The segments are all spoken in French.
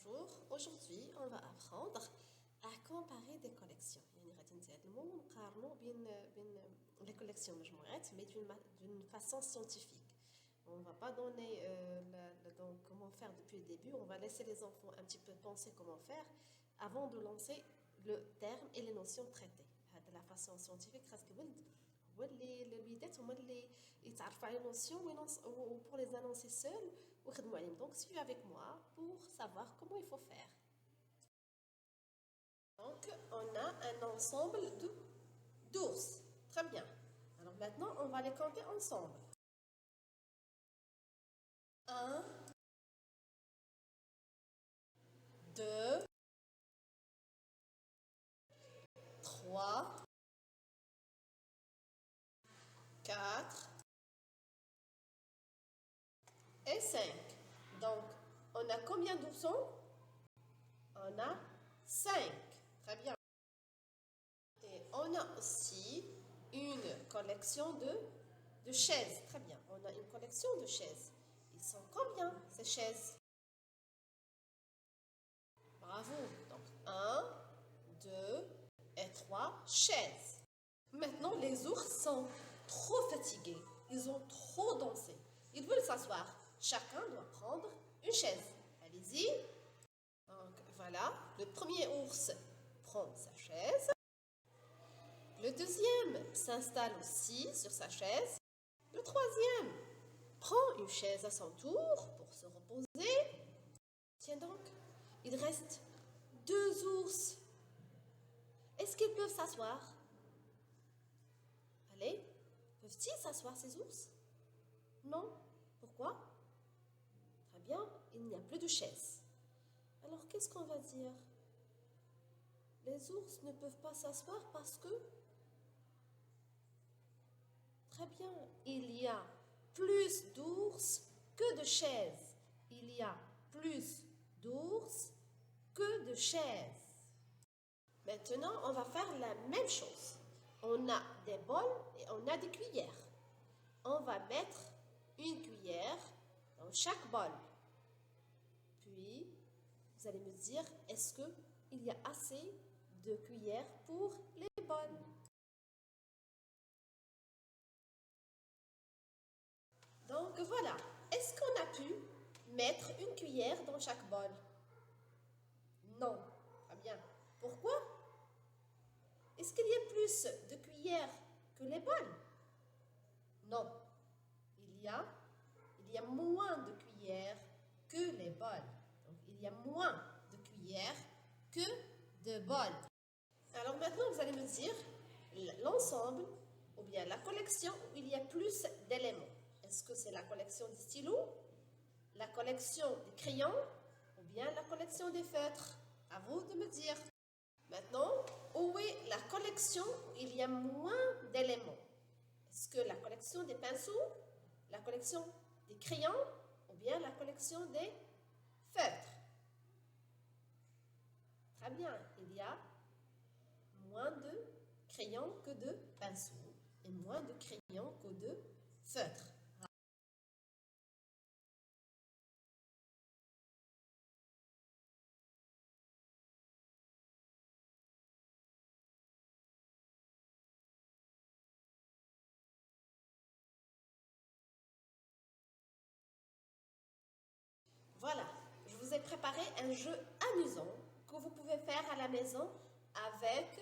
Bonjour, aujourd'hui on va apprendre à comparer des collections. يعني غادي نتعلموا نقارنوا بين les collections مجموعات mais d'une façon scientifique. On ne va pas donner donc, comment faire depuis le début, on va laisser les enfants un petit peu penser comment faire avant de lancer le terme et les notions traitées. De la façon scientifique, الوليدات هما اللي يتعرفوا على les notions ou pour les annoncer seuls ويخدموا عليهم. Donc suivez avec moi pour savoir comment il faut faire. Donc on a un ensemble de d'ours. Très bien. Alors maintenant on va les compter ensemble. 1, 2, 3, 4 et 5. Donc, on a combien d'oursons? On a 5. Très bien. Et on a aussi une collection de chaises. Très bien. On a une collection de chaises. Ils sont combien ces chaises? Bravo. Donc, 1, 2 et 3 chaises. Maintenant, les ours sont trop fatigués. Ils ont trop dansé. Ils veulent s'asseoir. Chacun doit prendre une chaise. Allez-y. Donc, voilà. Le premier ours prend sa chaise. Le deuxième s'installe aussi sur sa chaise. Le troisième prend une chaise à son tour pour se reposer. Tiens donc, il reste 2 ours. Est-ce qu'ils peuvent s'asseoir? Allez, peuvent-ils s'asseoir ces ours? Non. Pourquoi? Très bien, il n'y a plus de chaise. Alors qu'est-ce qu'on va dire? Les ours ne peuvent pas s'asseoir parce que... Très bien, il y a plus d'ours que de chaises. Il y a plus d'ours que de chaises. Maintenant, on va faire la même chose. On a des bols et on a des cuillères. On va mettre une cuillère dans chaque bol. Puis, vous allez me dire, est-ce qu'il y a assez de cuillères pour les bols? Donc voilà, est-ce qu'on a pu mettre une cuillère dans chaque bol? Non. Très bien. Pourquoi? Est-ce qu'il y a plus de cuillères que les bols? Non. Il y a moins de cuillères que les bols. Donc il y a moins de cuillères que de bols. Alors maintenant, vous allez me dire l'ensemble ou bien la collection où il y a plus d'éléments. Est-ce que c'est la collection des stylos, la collection des crayons ou bien la collection des feutres? À vous de me dire. Maintenant, où est la collection où il y a moins d'éléments? Est-ce que la collection des pinceaux, la collection des crayons ou bien la collection des feutres? Très bien, il y a moins de crayons que de pinceaux et moins de crayons que de feutres. Voilà, je vous ai préparé un jeu amusant que vous pouvez faire à la maison avec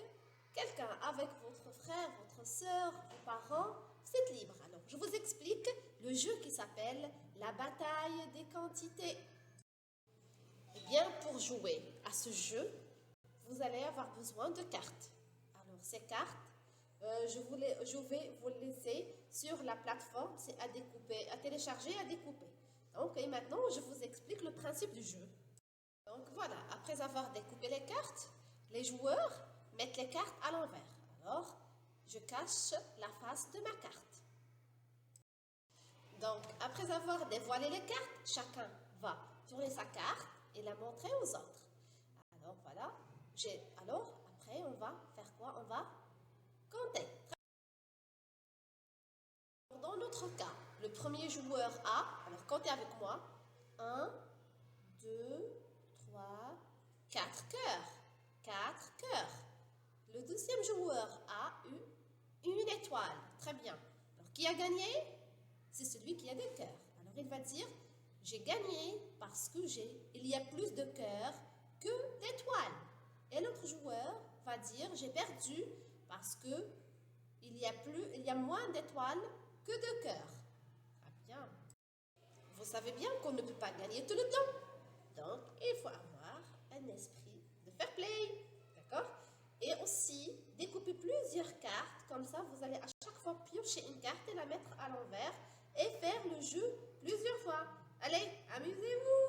quelqu'un, avec votre frère, votre soeur, vos parents. C'est libre. Alors, je vous explique le jeu qui s'appelle la bataille des quantités. Eh bien, pour jouer à ce jeu, vous allez avoir besoin de cartes. Alors, ces cartes, je vais vous les laisser sur la plateforme, c'est à découper, à télécharger, à découper. Donc, et maintenant, je vous explique le principe du jeu. Donc voilà, après avoir découpé les cartes, les joueurs mettent les cartes à l'envers. Alors, je cache la face de ma carte. Donc, après avoir dévoilé les cartes, chacun va tourner sa carte et la montrer aux autres. Alors voilà, alors après on va faire quoi? On va compter. Dans notre cas, le premier joueur a, alors comptez avec moi, 1, 2, 3, 4 cœurs. 4 cœurs. Le deuxième joueur a eu une étoile. Très bien. Alors, qui a gagné? C'est celui qui a des cœurs. Alors, il va dire, j'ai gagné parce que il y a plus de cœurs que d'étoiles. Et l'autre joueur va dire, j'ai perdu parce que il y a moins d'étoiles que de cœurs. Très bien. Vous savez bien qu'on ne peut pas gagner tout le temps. Donc, il faut avoir un esprit de fair play. D'accord? Et aussi, découper plusieurs cartes. Comme ça, vous allez à chaque fois piocher une carte et la mettre à l'envers et faire le jeu plusieurs fois. Allez, amusez-vous!